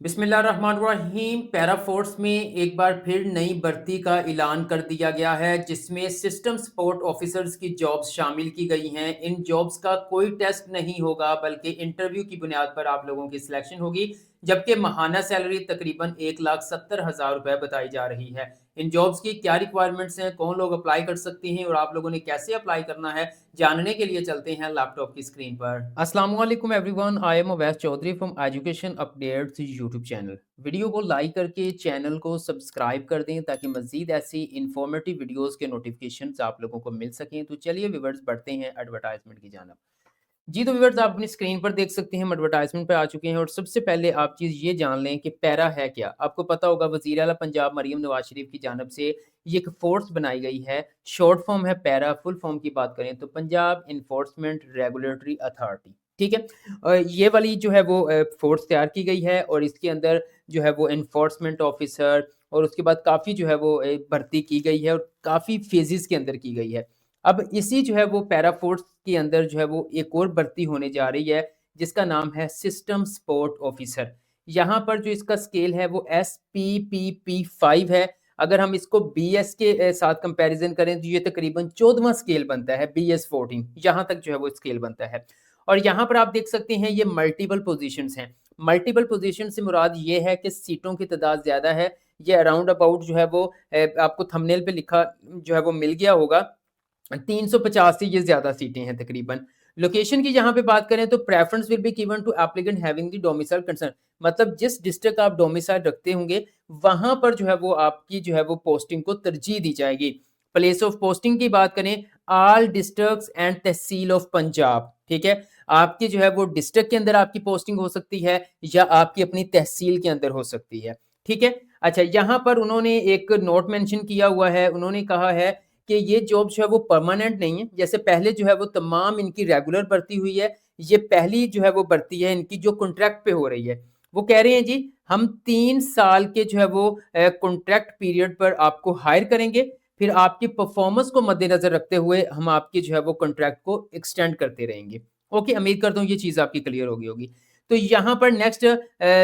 बिस्मिल्लाहिर्रहमानिर्रहीम। Para force में एक बार फिर नई भर्ती का ऐलान कर दिया गया है जिसमें सिस्टम सपोर्ट ऑफिसर्स की जॉब्स शामिल की गई हैं। इन जॉब्स का कोई टेस्ट नहीं होगा बल्कि इंटरव्यू की बुनियाद पर आप लोगों की सिलेक्शन होगी, जबकि माहाना सैलरी तकरीबन 1,70,000 रुपए बताई जा रही है। इन जॉब्स की क्या रिक्वायरमेंट्स हैं, कौन लोग अप्लाई कर सकते हैं और आप लोगों ने कैसे अप्लाई करना है, जानने के लिए चलते हैं लैपटॉप की स्क्रीन पर। अस्सलाम वालेकुम everyone, I am Awais Chaudhry from education updates YouTube channel. Video को लाइक करके चैनल को सब्सक्राइब कर दें ताकि मज़ीद ऐसी इन्फॉर्मेटिव वीडियोस के नोटिफिकेशंस आप लोगों को मिल सकें। तो चलिए व्यूअर्स, बढ़ते हैं एडवर्टाइजमेंट की जानब। जी, तो व्यूअर्स, आप अपनी स्क्रीन पर देख सकते हैं हम एडवर्टाइजमेंट पे आ चुके हैं और सबसे पहले आप चीज़ ये जान लें कि पैरा है क्या। आपको पता होगा वज़ीर आला पंजाब मरीम नवाज शरीफ की जानब से ये एक फ़ोर्स बनाई गई है। शॉर्ट फॉर्म है पैरा, फुल फॉर्म की बात करें तो पंजाब इन्फोर्समेंट रेगुलेटरी अथॉरिटी। ठीक है? ये वाली जो है वो फ़ोर्स तैयार की गई है और इसके अंदर जो है वो एनफोर्समेंट ऑफिसर और उसके बाद काफ़ी जो है वो भर्ती की गई है और काफ़ी फ़ेज़ेज़ के अंदर की गई है। अब इसी जो है वो पैरा फ़ोर्स के अंदर जो है वो एक और भर्ती होने जा रही है जिसका नाम है सिस्टम सपोर्ट ऑफिसर। यहाँ पर जो इसका स्केल है वो SPPP 5 है। अगर हम इसको BS के साथ कंपैरिजन करें तो ये तकरीबन 14वां स्केल बनता है, BS 14 यहाँ तक जो है वो स्केल बनता है। और यहाँ पर आप देख सकते हैं ये मल्टीपल पोजीशंस हैं। मल्टीपल पोजीशन से मुराद ये है कि सीटों की तादाद ज़्यादा है। ये अराउंड अबाउट जो है वो आपको थंबनेल पे लिखा जो है वो मिल गया होगा। 350 से ये ज़्यादा सीटें हैं तकरीबन। लोकेशन की यहाँ पे बात करें तो preference will be given to applicant having the domicile concern. मतलब जिस डिस्ट्रिक्ट आप डोमिसाइल रखते होंगे, वहाँ पर जो है वो आपकी जो है वो पोस्टिंग को तरजीह दी जाएगी। प्लेस ऑफ पोस्टिंग की बात करें, all districts and tehsil of Punjab, ठीक है? आपकी जो है वो डिस्ट्रिक्ट के अंदर आपकी पोस्टिंग हो सकती है या आपकी अपनी तहसील के अंदर हो सकती है, ठीक है? अच्छा, यहाँ पर उन्होंने एक नोट मेंशन किया हुआ है, उन्होंने कहा है कि ये जॉब जो है वो परमानेंट नहीं है। जैसे पहले जो है वो तमाम इनकी रेगुलर भर्ती हुई है, ये पहली जो है वो भर्ती है इनकी जो कॉन्ट्रैक्ट पे हो रही है। वो कह रहे हैं जी हम 3 साल के जो है वो कॉन्ट्रैक्ट पीरियड पर आपको हायर करेंगे, फिर आपकी परफॉर्मेंस को मद्देनज़र रखते हुए हम आपके जो है वो कॉन्ट्रैक्ट को एक्सटेंड करते रहेंगे। ओके, उम्मीद करता हूँ ये चीज़ आपकी क्लियर हो गई होगी। तो यहाँ पर नेक्स्ट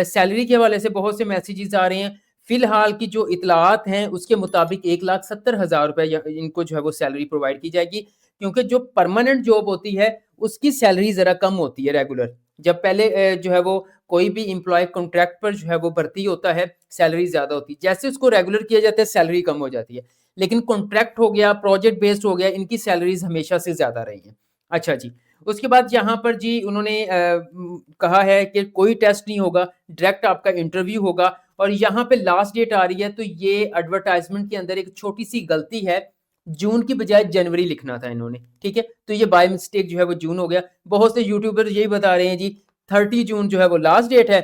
सैलरी के हवाले से बहुत से मैसेजेस आ रहे हैं। फिलहाल की जो इतलात हैं उसके मुताबिक 1,70,000 रुपए इनको जो है वो सैलरी प्रोवाइड की जाएगी, क्योंकि जो परमानेंट जॉब होती है उसकी सैलरी ज़रा कम होती है रेगुलर। जब पहले जो है वो कोई भी एम्प्लॉय कॉन्ट्रैक्ट पर जो है वो भर्ती होता है, सैलरी ज़्यादा होती है। जैसे उसको रेगुलर किया जाता है सैलरी कम हो जाती है। लेकिन कॉन्ट्रैक्ट हो गया, प्रोजेक्ट बेस्ड हो गया, इनकी सैलरीज़ हमेशा से ज़्यादा रही हैं। अच्छा जी, उसके बाद यहाँ पर जी उन्होंने कहा है कि कोई टेस्ट नहीं होगा, डायरेक्ट आपका इंटरव्यू होगा। और यहाँ पे लास्ट डेट आ रही है, तो ये एडवर्टाइजमेंट के अंदर एक छोटी सी गलती है, जून की बजाय जनवरी लिखना था इन्होंने, ठीक है? तो ये बाय मिस्टेक जो है वो जून हो गया। बहुत से यूट्यूबर यही बता रहे हैं जी 30 जून जो है वो लास्ट डेट है,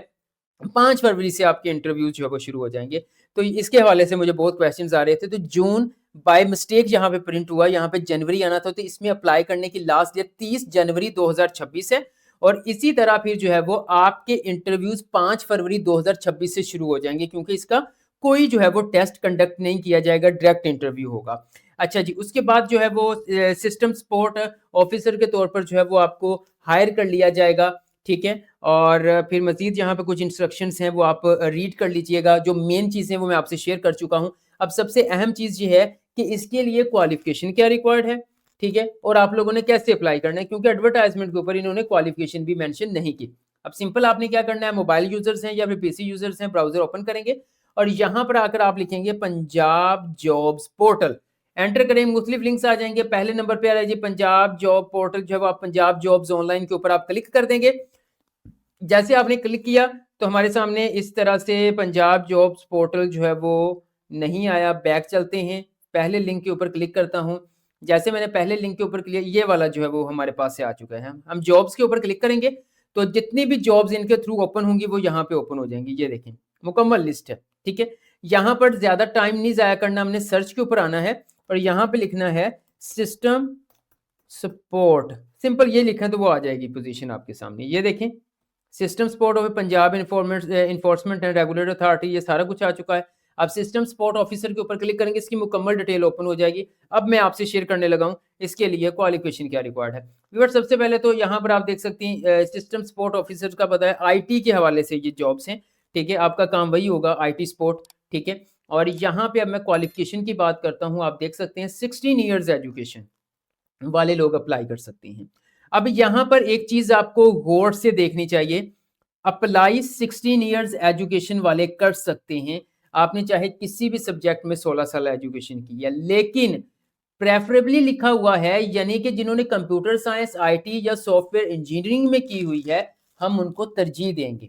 5 फरवरी से आपके इंटरव्यू जो है वो शुरू हो जाएंगे। तो इसके हवाले से मुझे बहुत क्वेश्चंस आ रहे थे। तो जून बाय मिस्टेक यहाँ पे प्रिंट हुआ, यहाँ पे जनवरी आना था, तो इसमें अप्लाई करने की लास्ट डेट 30 जनवरी 2026 है। और इसी तरह फिर जो है वो आपके इंटरव्यूज 5 फरवरी 2026 से शुरू हो जाएंगे, क्योंकि इसका कोई जो है वो टेस्ट कंडक्ट नहीं किया जाएगा, डायरेक्ट इंटरव्यू होगा। अच्छा जी, उसके बाद जो है वो सिस्टम सपोर्ट ऑफिसर के तौर पर जो है वो आपको हायर कर लिया जाएगा, ठीक है? और फिर मजीद यहाँ पे कुछ इंस्ट्रक्शंस हैं वो आप रीड कर लीजिएगा। जो मेन चीज़ें वो मैं आपसे शेयर कर चुका हूँ। अब सबसे अहम चीज़ ये है कि इसके लिए क्वालिफिकेशन क्या रिक्वायर्ड है, ठीक है? और आप लोगों ने कैसे अप्लाई करना है, क्योंकि एडवर्टाइजमेंट के ऊपर इन्होंने क्वालिफिकेशन भी मेंशन नहीं की। अब सिंपल आपने क्या करना है, मोबाइल यूजर्स हैं या फिर पीसी यूजर्स हैं, ब्राउजर ओपन करेंगे और यहाँ पर आकर आप लिखेंगे पंजाब जॉब्स पोर्टल, एंटर करें, मुख्तलिफ लिंक्स आ जाएंगे। पहले नंबर पे आ रहा है जी पंजाब जॉब पोर्टल, जब आप पंजाब जॉब्स ऑनलाइन के ऊपर आप क्लिक कर देंगे। जैसे आपने क्लिक किया तो हमारे सामने इस तरह से पंजाब जॉब्स पोर्टल जो है वो नहीं आया। बैक चलते हैं, पहले लिंक के ऊपर क्लिक करता हूँ। जैसे मैंने पहले लिंक के ऊपर क्लिक, ये वाला जो है वो हमारे पास से आ चुका है। हम जॉब्स के ऊपर क्लिक करेंगे तो जितनी भी जॉब्स इनके थ्रू ओपन होंगी वो यहाँ पे ओपन हो जाएंगी। ये देखें, मुकम्मल लिस्ट है, ठीक है? यहाँ पर ज्यादा टाइम नहीं जाया करना, हमने सर्च के ऊपर आना है और यहाँ पे लिखना है सिस्टम सपोर्ट। सिंपल ये लिखें तो वो आ जाएगी पोजीशन आपके सामने। ये देखें, system support of Punjab enforcement and regulatory authority, ये सारा कुछ आ चुका है। अब सिस्टम सपोर्ट ऑफिसर के ऊपर क्लिक करेंगे, इसकी मुकम्मल डिटेल ओपन हो जाएगी। अब मैं आपसे शेयर करने लगा हूँ इसके लिए क्वालिफिकेशन क्या रिक्वायर्ड है। व्यूअर्स, सबसे पहले तो यहाँ पर आप देख सकती हैं सिस्टम सपोर्ट ऑफिसर का पता है, IT के हवाले से ये जॉब्स हैं। ठीक है? आपका काम वही होगा आईटी सपोर्ट, ठीक है? और यहाँ पे अब मैं क्वालिफ़िकेशन की बात करता हूँ, आप देख सकते हैं 16 इयर्स एजुकेशन वाले लोग अप्लाई कर सकते हैं। अब यहाँ पर एक चीज़ आपको गौर से देखनी चाहिए, अप्लाई 16 इयर्स एजुकेशन वाले कर सकते हैं। आपने चाहे किसी भी सब्जेक्ट में 16 साल एजुकेशन की है, लेकिन प्रेफरेबली लिखा हुआ है यानी कि जिन्होंने कंप्यूटर साइंस, आईटी या सॉफ्टवेयर इंजीनियरिंग में की हुई है, हम उनको तरजीह देंगे।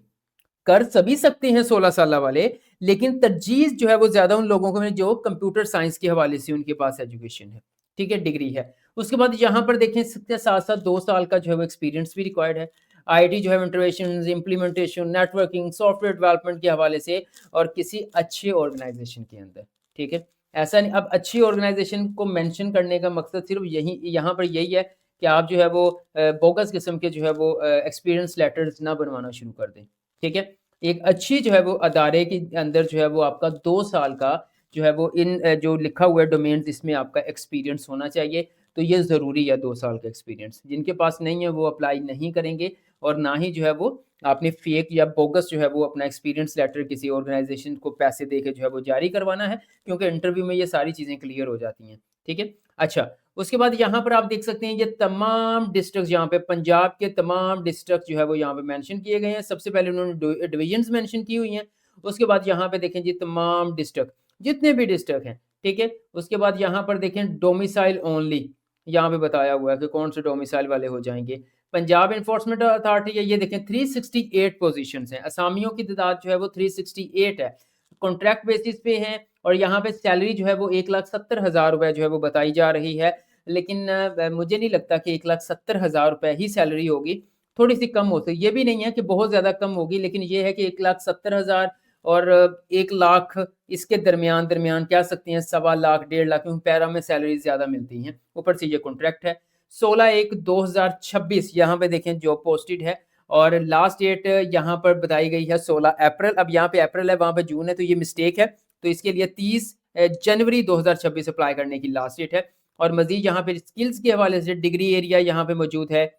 कर सभी सकते हैं 16 साल वाले, लेकिन तरजीह जो है वो ज़्यादा उन लोगों को है जो कंप्यूटर साइंस के हवाले से उनके पास एजुकेशन है, ठीक है, डिग्री है। उसके बाद यहाँ पर देखें इसके साथ-साथ 2 साल का जो है वो एक्सपीरियंस भी रिक्वायर्ड है। आईटी जो है interventions, implementation, networking, software development के हवाले से और किसी अच्छे ऑर्गेनाइज़ेशन के अंदर, ठीक है? ऐसा नहीं अब अच्छी ऑर्गेनाइज़ेशन को मेंशन करने का मकसद सिर्फ़ यही यहाँ पर यही है कि आप जो है वो बोगस किस्म के जो है वो एक्सपीरियंस लेटर्स ना बनवाना शुरू कर दें, ठीक है? एक अच्छी जो है वो अदारे के अंदर जो है वो आपका 2 साल का जो है वो इन जो लिखा हुआ है डोमेन्स इसमें आपका एक्सपीरियंस होना चाहिए, तो ये ज़रूरी है 2 साल का एक्सपीरियंस। जिनके पास नहीं है वो अप्लाई नहीं करेंगे और ना ही जो है वो आपने फेक या बोगस जो है वो अपना एक्सपीरियंस लेटर किसी ऑर्गेनाइज़ेशन को पैसे दे के जो है वो जारी करवाना है, क्योंकि इंटरव्यू में ये सारी चीज़ें क्लियर हो जाती हैं, ठीक है? अच्छा, उसके बाद यहाँ पर आप देख सकते हैं ये तमाम डिस्ट्रिक्ट्स यहाँ पे पंजाब के तमाम डिस्ट्रिक्ट जो है वो यहाँ पे मेंशन किए गए हैं। सबसे पहले उन्होंने डिवीजन्स मेंशन की हुई हैं। उसके बाद यहाँ पे देखें जी तमाम डिस्ट्रिक्ट, जितने भी डिस्ट्रिक्ट हैं, ठीक है? उसके बाद यहाँ पर देखें डोमिसाइल ओनली, यहाँ पे बताया हुआ है कि कौन से डोमिसाइल वाले हो जाएँगे। पंजाब एनफोर्समेंट अथॉरिटी है, ये देखें 368 पोज़ीशंस हैं। असामियों की तादाद जो है वो 368 है। कॉन्ट्रैक्ट बेसिस पे हैं और यहाँ पे सैलरी जो है वो 1,70,000 रुपए जो है वो बताई जा रही है। लेकिन मुझे नहीं लगता कि 1,70,000 रुपए ही सैलरी होगी, थोड़ी-सी कम हो सकती है। ये भी नहीं है कि बहुत ज़्यादा कम होगी, लेकिन ये है कि 1,70,000 और 1 लाख इसके दरमियान-दरमियान कह सकते हैं, सवा लाख, 1.5 लाख, क्योंकि पैरा में सैलरी ज़्यादा मिलती हैं। ऊपर से ये कॉन्ट्रैक्ट है। 16/1/2026 यहाँ पे देखें जॉब पोस्टेड है और लास्ट डेट यहाँ पर बताई गई है 16 अप्रैल। अब यहाँ पे अप्रैल है, वहाँ पे जून है, तो ये मिस्टेक है। तो इसके लिए 30 जनवरी 2026 अप्लाई करने की लास्ट डेट है। और मज़ीद यहाँ पे स्किल्स के हवाले से डिग्री एरिया यहाँ पे मौजूद है।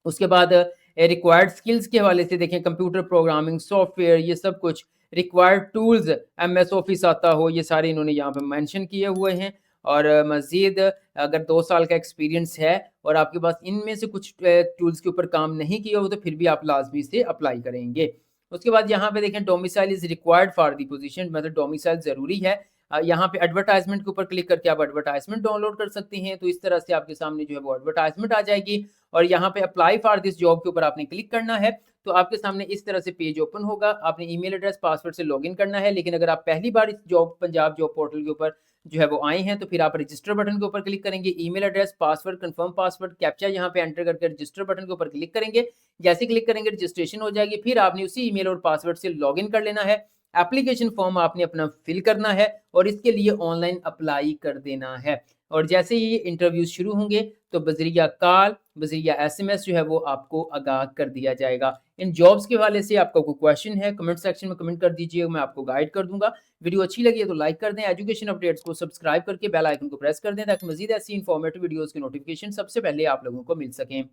उसके बाद रिक्वायर्ड स्किल्स के हवाले से देखें कंप्यूटर प्रोग्रामिंग, सॉफ्टवेयर, ये सब कुछ रिक्वायर्ड टूल्स, एमएस ऑफिस आता हो, ये सारे इन्होंने यहाँ पे मेंशन किए हुए हैं। और मज़ीद अगर 2 साल का एक्सपीरियंस है और आपके पास इनमें से कुछ टूल्स के ऊपर काम नहीं किया हो तो फिर भी आप लाज़मी से अप्लाई करेंगे। उसके बाद यहाँ पे देखें domicile is required for the position, मतलब डोमिसाइल ज़रूरी है। यहाँ पे एडवर्टाइज़मेंट के ऊपर क्लिक करके आप एडवर्टाइज़मेंट डाउनलोड कर सकते हैं, तो इस तरह से आपके सामने जो है वो एडवर्टाइज़मेंट आ जाएगी और यहाँ पे अप्लाई फॉर दिस जॉब के ऊपर आपने क्लिक करना है, तो आपके सामने इस तरह से पेज ओपन होगा। आपने ईमेल एड्रेस, पासवर्ड से लॉगिन करना है, लेकिन अगर आप पहली बार इस जॉब पंजाब जॉब पोर्टल के ऊपर जो है वो आए हैं, तो फिर आप रजिस्टर बटन के ऊपर क्लिक करेंगे, email address, password, confirm password, captcha यहाँ पे एंटर करके रजिस्टर बटन के ऊपर क्लिक करेंगे। जैसे क्लिक करेंगे रजिस्ट्रेशन हो जाएगी, फिर आपने उसी ईमेल और पासवर्ड से लॉगिन कर लेना है। एप्लीकेशन फॉर्म आपने अपना फिल करना है और इसके लिए ऑनलाइन अप्लाई कर देना है। और जैसे ही ये इंटरव्यूज़ शुरू होंगे, तो बज़रिया कॉल, बज़रिया एसएमएस जो है वो आपको आगाह कर दिया जाएगा। इन जॉब्स के हवाले से आपका कोई क्वेश्चन है, कमेंट सेक्शन में कमेंट कर दीजिए, मैं आपको गाइड कर दूँगा। वीडियो अच्छी लगी है तो लाइक कर दें, एजुकेशन अपडेट्स को सब्सक्राइब करके बेल आइकन को प्रेस कर दें ताकि मज़ीद ऐसी इन्फॉर्मेटिव वीडियोज़ की नोटिफ़िकेशन सबसे पहले आप लोगों को मिल सकें।